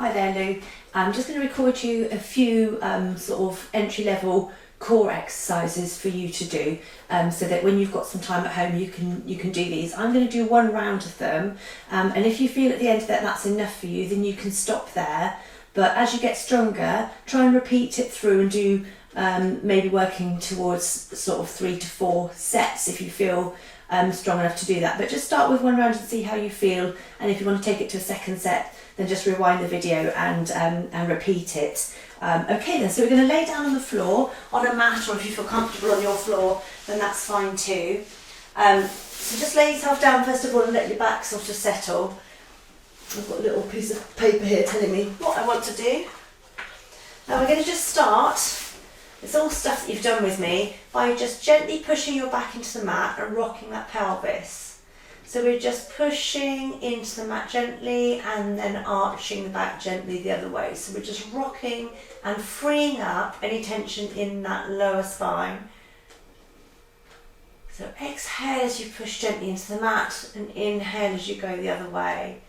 Hi there, Lou. I'm just going to record you a few sort of entry-level core exercises for you to do, so that when you've got some time at home you can do these. I'm going to do one round of them, and if you feel at the end that that's enough for you, then you can stop there. But as you get stronger, try and repeat it through and do maybe working towards sort of 3 to 4 sets if you feel strong enough to do that. But just start with one round and see how you feel, and if you want to take it to a second set, then just rewind the video and repeat it. Okay then, so we're going to lay down on the floor, on a mat, or if you feel comfortable on your floor, then that's fine too. So just lay yourself down first of all and let your back sort of settle. I've got a little piece of paper here telling me what I want to do. Now we're going to just start, it's all stuff that you've done with me, by just gently pushing your back into the mat and rocking that pelvis. So we're just pushing into the mat gently and then arching the back gently the other way. So we're just rocking and freeing up any tension in that lower spine. So exhale as you push gently into the mat and inhale as you go the other way.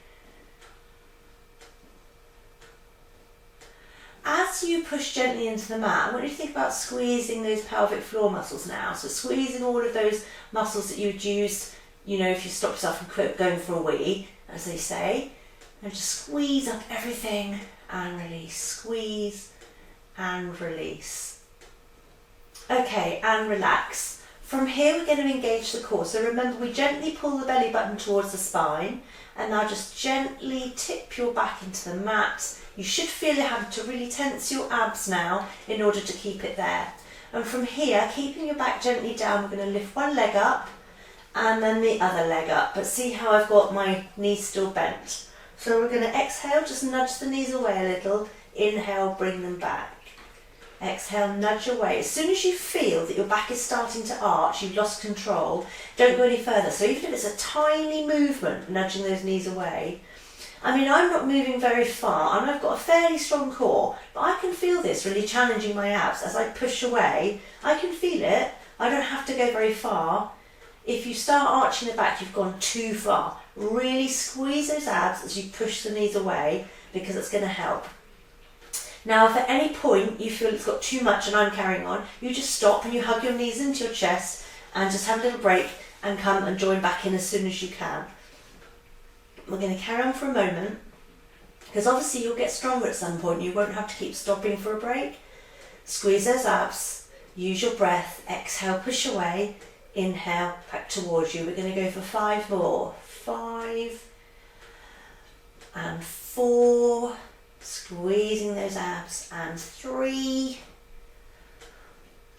As you push gently into the mat, I want you to think about squeezing those pelvic floor muscles now. So squeezing all of those muscles that you'd use, you know, if you stop yourself from going for a wee, as they say, and just squeeze up everything and release, squeeze and release. Okay, and relax. From here we're going to engage the core. So remember, we gently pull the belly button towards the spine, and now just gently tip your back into the mat. You should feel you have to really tense your abs now in order to keep it there. And from here, keeping your back gently down, we're going to lift one leg up and then the other leg up. But see how I've got my knees still bent. So we're going to exhale, just nudge the knees away a little. Inhale, bring them back. Exhale, nudge away. As soon as you feel that your back is starting to arch, you've lost control, don't go any further. So even if it's a tiny movement, nudging those knees away. I mean, I'm not moving very far and I've got a fairly strong core, but I can feel this really challenging my abs. As I push away, I can feel it. I don't have to go very far. If you start arching the back, you've gone too far. Really squeeze those abs as you push the knees away, because it's going to help. Now, if at any point you feel it's got too much and I'm carrying on, you just stop and you hug your knees into your chest and just have a little break and come and join back in as soon as you can. We're going to carry on for a moment, because obviously you'll get stronger at some point. You won't have to keep stopping for a break. Squeeze those abs, use your breath, exhale, push away, inhale, back towards you. We're going to go for 5 more. 5 and 4, squeezing those abs, and 3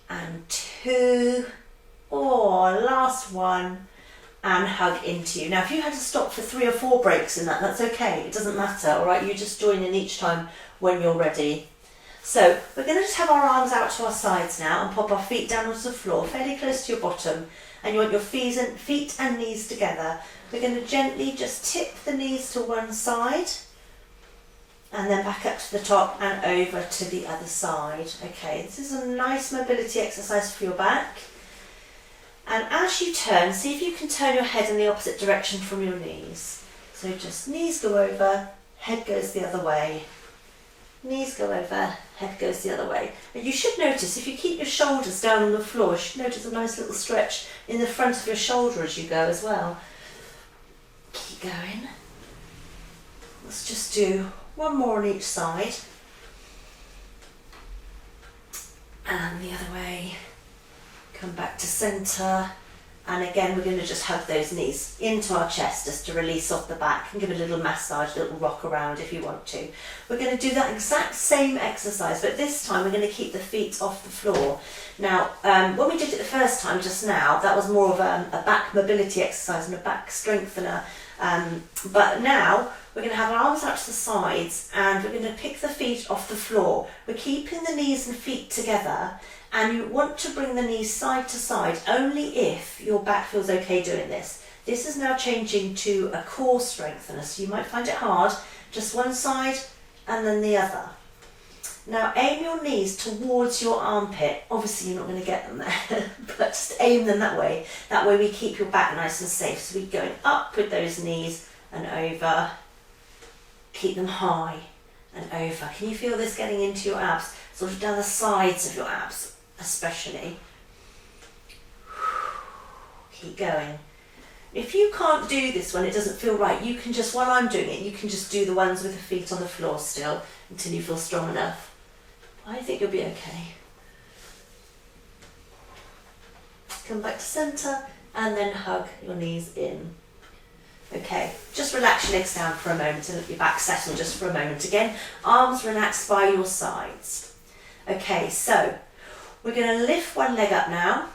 and 2, last one, and hug into you. Now if you had to stop for 3 or 4 breaks in that, that's okay, it doesn't matter, alright? You just join in each time when you're ready. So we're going to just have our arms out to our sides now and pop our feet down onto the floor, fairly close to your bottom, and you want your feet and knees together. We're going to gently just tip the knees to one side, and then back up to the top and over to the other side. Okay, this is a nice mobility exercise for your back. And as you turn, see if you can turn your head in the opposite direction from your knees. So just knees go over, head goes the other way. Knees go over, head goes the other way. And you should notice, if you keep your shoulders down on the floor, you should notice a nice little stretch in the front of your shoulder as you go as well. Keep going. Let's just do one more on each side. And the other way. Come back to centre, and again we're going to just hug those knees into our chest just to release off the back, and give it a little massage, a little rock around if you want to. We're going to do that exact same exercise, but this time we're going to keep the feet off the floor. Now when we did it the first time just now, that was more of a back mobility exercise and a back strengthener, but now we're going to have our arms out to the sides and we're going to pick the feet off the floor. We're keeping the knees and feet together, and you want to bring the knees side to side only if your back feels okay doing this. This is now changing to a core strengthener, so you might find it hard. Just one side and then the other. Now aim your knees towards your armpit. Obviously you're not going to get them there, but just aim them that way. That way we keep your back nice and safe. So we're going up with those knees and over. Keep them high. and over. Can you feel this getting into your abs? Sort of down the sides of your abs, especially. Keep going. If you can't do this when it doesn't feel right, you can just, while I'm doing it, you can just do the ones with the feet on the floor still until you feel strong enough. I think you'll be okay. Come back to centre and then hug your knees in. Okay, just relax your legs down for a moment and let your back settle just for a moment. Again, arms relaxed by your sides. Okay, so we're going to lift one leg up now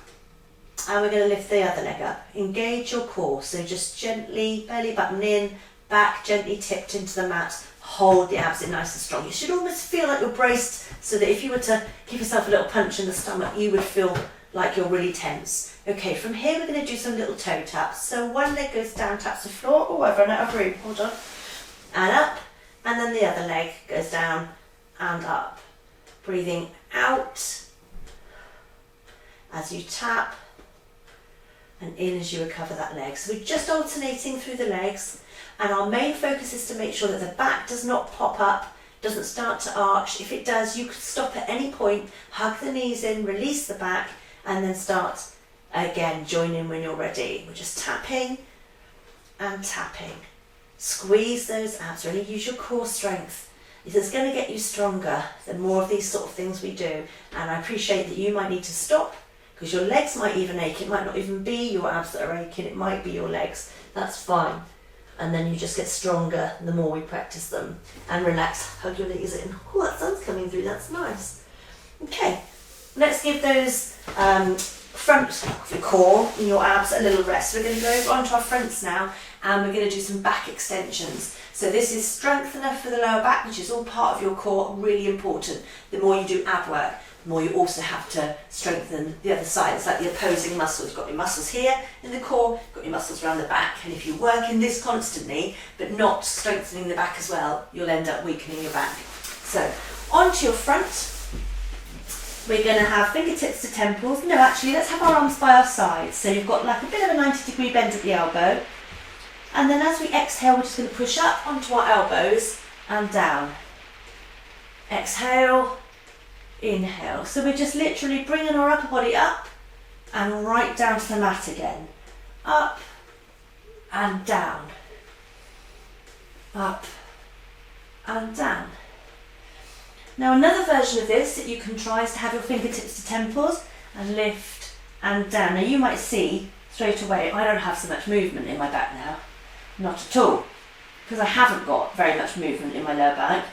and we're going to lift the other leg up. Engage your core, so just gently belly button in, back gently tipped into the mat. Hold the abs in nice and strong. You should almost feel like you're braced so that if you were to give yourself a little punch in the stomach, you would feel like you're really tense. Okay, from here we're going to do some little toe taps. So one leg goes down, taps the floor. Oh, I've run out of room. Hold on. And up. And then the other leg goes down and up. Breathing out as you tap and in as you recover that leg. So we're just alternating through the legs. And our main focus is to make sure that the back does not pop up, doesn't start to arch. If it does, you can stop at any point, hug the knees in, release the back, and then start again. Join in when you're ready. We're just tapping and tapping. Squeeze those abs, really use your core strength. This is going to get you stronger the more of these sort of things we do. And I appreciate that you might need to stop because your legs might even ache. It might not even be your abs that are aching, it might be your legs. That's fine. And then you just get stronger the more we practice them. And relax, hug your knees in. Oh, that sun's coming through, that's nice. Okay, let's give those front of your core and your abs a little rest. We're going to go over onto our fronts now and we're going to do some back extensions. So this is strengthener for the lower back, which is all part of your core, really important. The more you do ab work, the more you also have to strengthen the other side. It's like the opposing muscles. You've got your muscles here in the core, you've got your muscles around the back, and if you work in this constantly but not strengthening the back as well, you'll end up weakening your back. So onto your front, we're going to have fingertips to temples. No, actually, let's have our arms by our sides. So you've got like a bit of a 90-degree bend at the elbow, and then as we exhale, we're just going to push up onto our elbows and down. Exhale. Inhale. So we're just literally bringing our upper body up and right down to the mat again. Up and down. Up and down. Now another version of this that you can try is to have your fingertips to temples and lift and down. Now you might see straight away I don't have so much movement in my back now. Not at all. Because I haven't got very much movement in my lower back.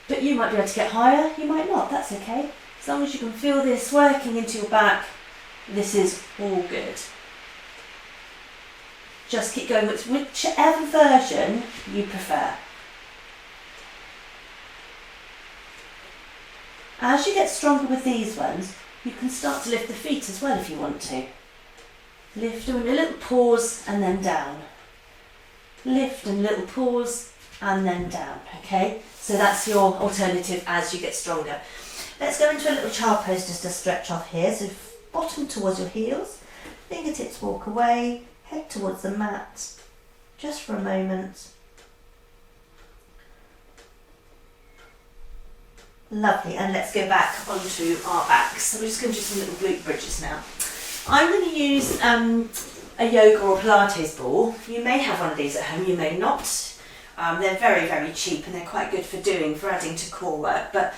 But you might be able to get higher, you might not, that's okay. As long as you can feel this working into your back, this is all good. Just keep going with whichever version you prefer. As you get stronger with these ones, you can start to lift the feet as well if you want to. Lift, doing a little pause and then down. Lift and little pause and then down, okay? So that's your alternative as you get stronger. Let's go into a little child pose just to stretch off here. So bottom towards your heels, fingertips walk away, head towards the mat, just for a moment. Lovely, and let's go back onto our backs. So we're just going to do some little glute bridges now. I'm going to use a yoga or Pilates ball. You may have one of these at home, you may not. They're very, very cheap and they're quite good for adding to core work. But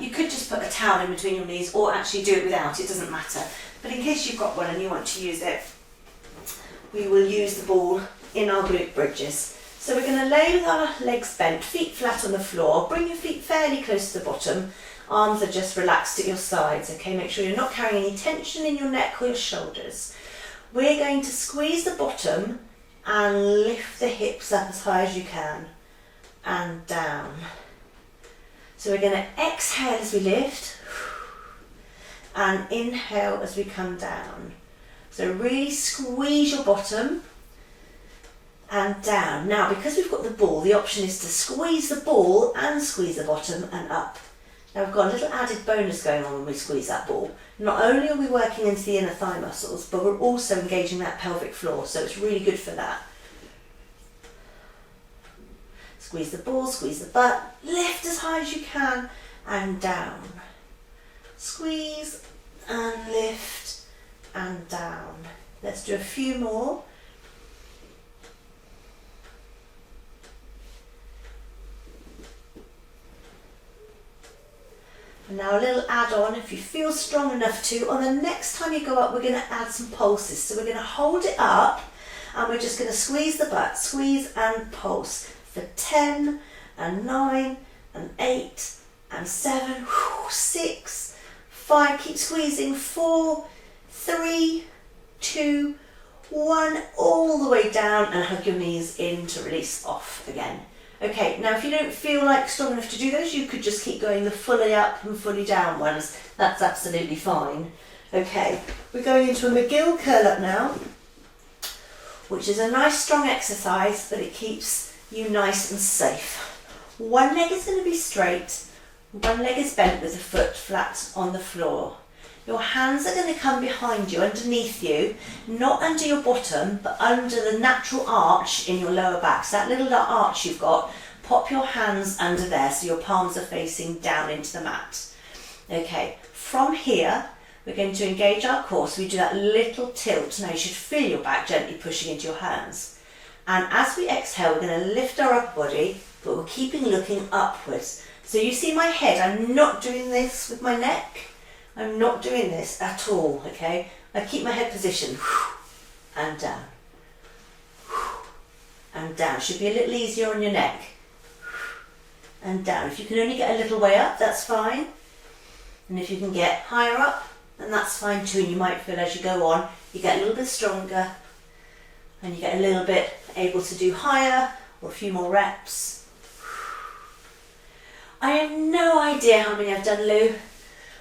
you could just put a towel in between your knees or actually do it without, it doesn't matter. But in case you've got one and you want to use it, we will use the ball in our glute bridges. So we're going to lay with our legs bent, feet flat on the floor, bring your feet fairly close to the bottom, arms are just relaxed at your sides, okay? Make sure you're not carrying any tension in your neck or your shoulders. We're going to squeeze the bottom and lift the hips up as high as you can and down. So we're going to exhale as we lift and inhale as we come down. So really squeeze your bottom and down. Now because we've got the ball, the option is to squeeze the ball and squeeze the bottom and up. Now we've got a little added bonus going on when we squeeze that ball. Not only are we working into the inner thigh muscles, but we're also engaging that pelvic floor, so it's really good for that. Squeeze the balls, squeeze the butt, lift as high as you can and down. Squeeze and lift and down. Let's do a few more. And now a little add-on, if you feel strong enough to, on the next time you go up, we're going to add some pulses. So we're going to hold it up and we're just going to squeeze the butt, squeeze and pulse for 10 and 9 and 8 and 7, 6, 5, keep squeezing, 4, 3, 2, 1, all the way down and hug your knees in to release off again. Okay, now if you don't feel like strong enough to do those, you could just keep going the fully up and fully down ones. That's absolutely fine. Okay, we're going into a McGill curl up now, which is a nice strong exercise, but it keeps you nice and safe. One leg is going to be straight, one leg is bent with the foot flat on the floor. Your hands are going to come behind you, underneath you, not under your bottom, but under the natural arch in your lower back. So that little arch you've got, pop your hands under there so your palms are facing down into the mat. Okay, from here, we're going to engage our core. So we do that little tilt. Now you should feel your back gently pushing into your hands. And as we exhale, we're going to lift our upper body, but we're keeping looking upwards. So you see my head, I'm not doing this with my neck. I'm not doing this at all, okay? I keep my head positioned, and down, and down. Should be a little easier on your neck, and down. If you can only get a little way up, that's fine. And if you can get higher up, then that's fine too. And you might feel as you go on, you get a little bit stronger, and you get a little bit able to do higher, or a few more reps. I have no idea how many I've done, Lou.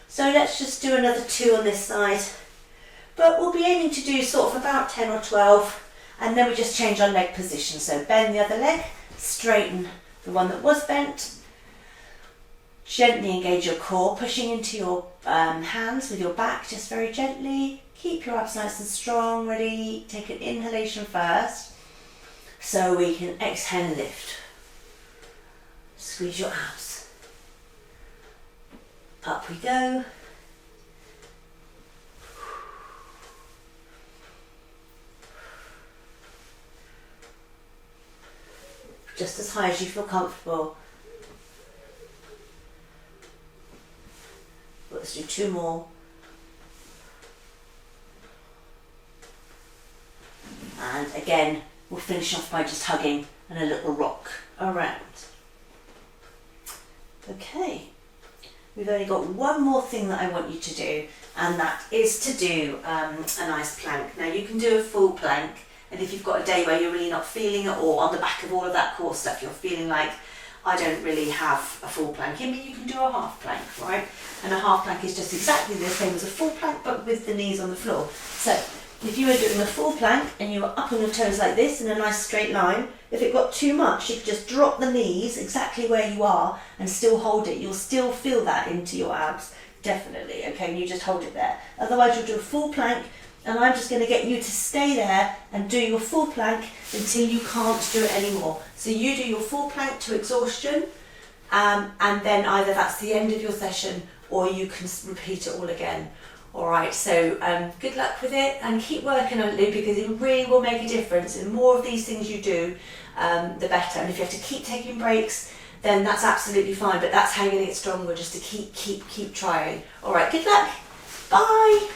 So let's just do another 2 on this side. But we'll be aiming to do sort of about 10 or 12, and then we just change our leg position. So bend the other leg, straighten the one that was bent. Gently engage your core, pushing into your hands with your back, just very gently. Keep your abs nice and strong, ready. Take an inhalation first, so we can exhale and lift. Squeeze your abs. Up we go. Just as high as you feel comfortable. Let's do 2 more. And again, we'll finish off by just hugging and a little rock around. Okay. We've only got one more thing that I want you to do, and that is to do a nice plank. Now you can do a full plank, and if you've got a day where you're really not feeling it, or on the back of all of that core stuff, you're feeling like, I don't really have a full plank in me, you can do a half plank, right? And a half plank is just exactly the same as a full plank, but with the knees on the floor. So if you were doing a full plank and you were up on your toes like this in a nice straight line, if it got too much, you could just drop the knees exactly where you are and still hold it. You'll still feel that into your abs, definitely, okay? And you just hold it there. Otherwise you'll do a full plank, and I'm just going to get you to stay there and do your full plank until you can't do it anymore. So you do your full plank to exhaustion, and then either that's the end of your session or you can repeat it all again. Alright, so good luck with it, and keep working on it, because it really will make a difference. And the more of these things you do, the better. And if you have to keep taking breaks, then that's absolutely fine, but that's how you're going to get stronger, just to keep trying. Alright, good luck. Bye.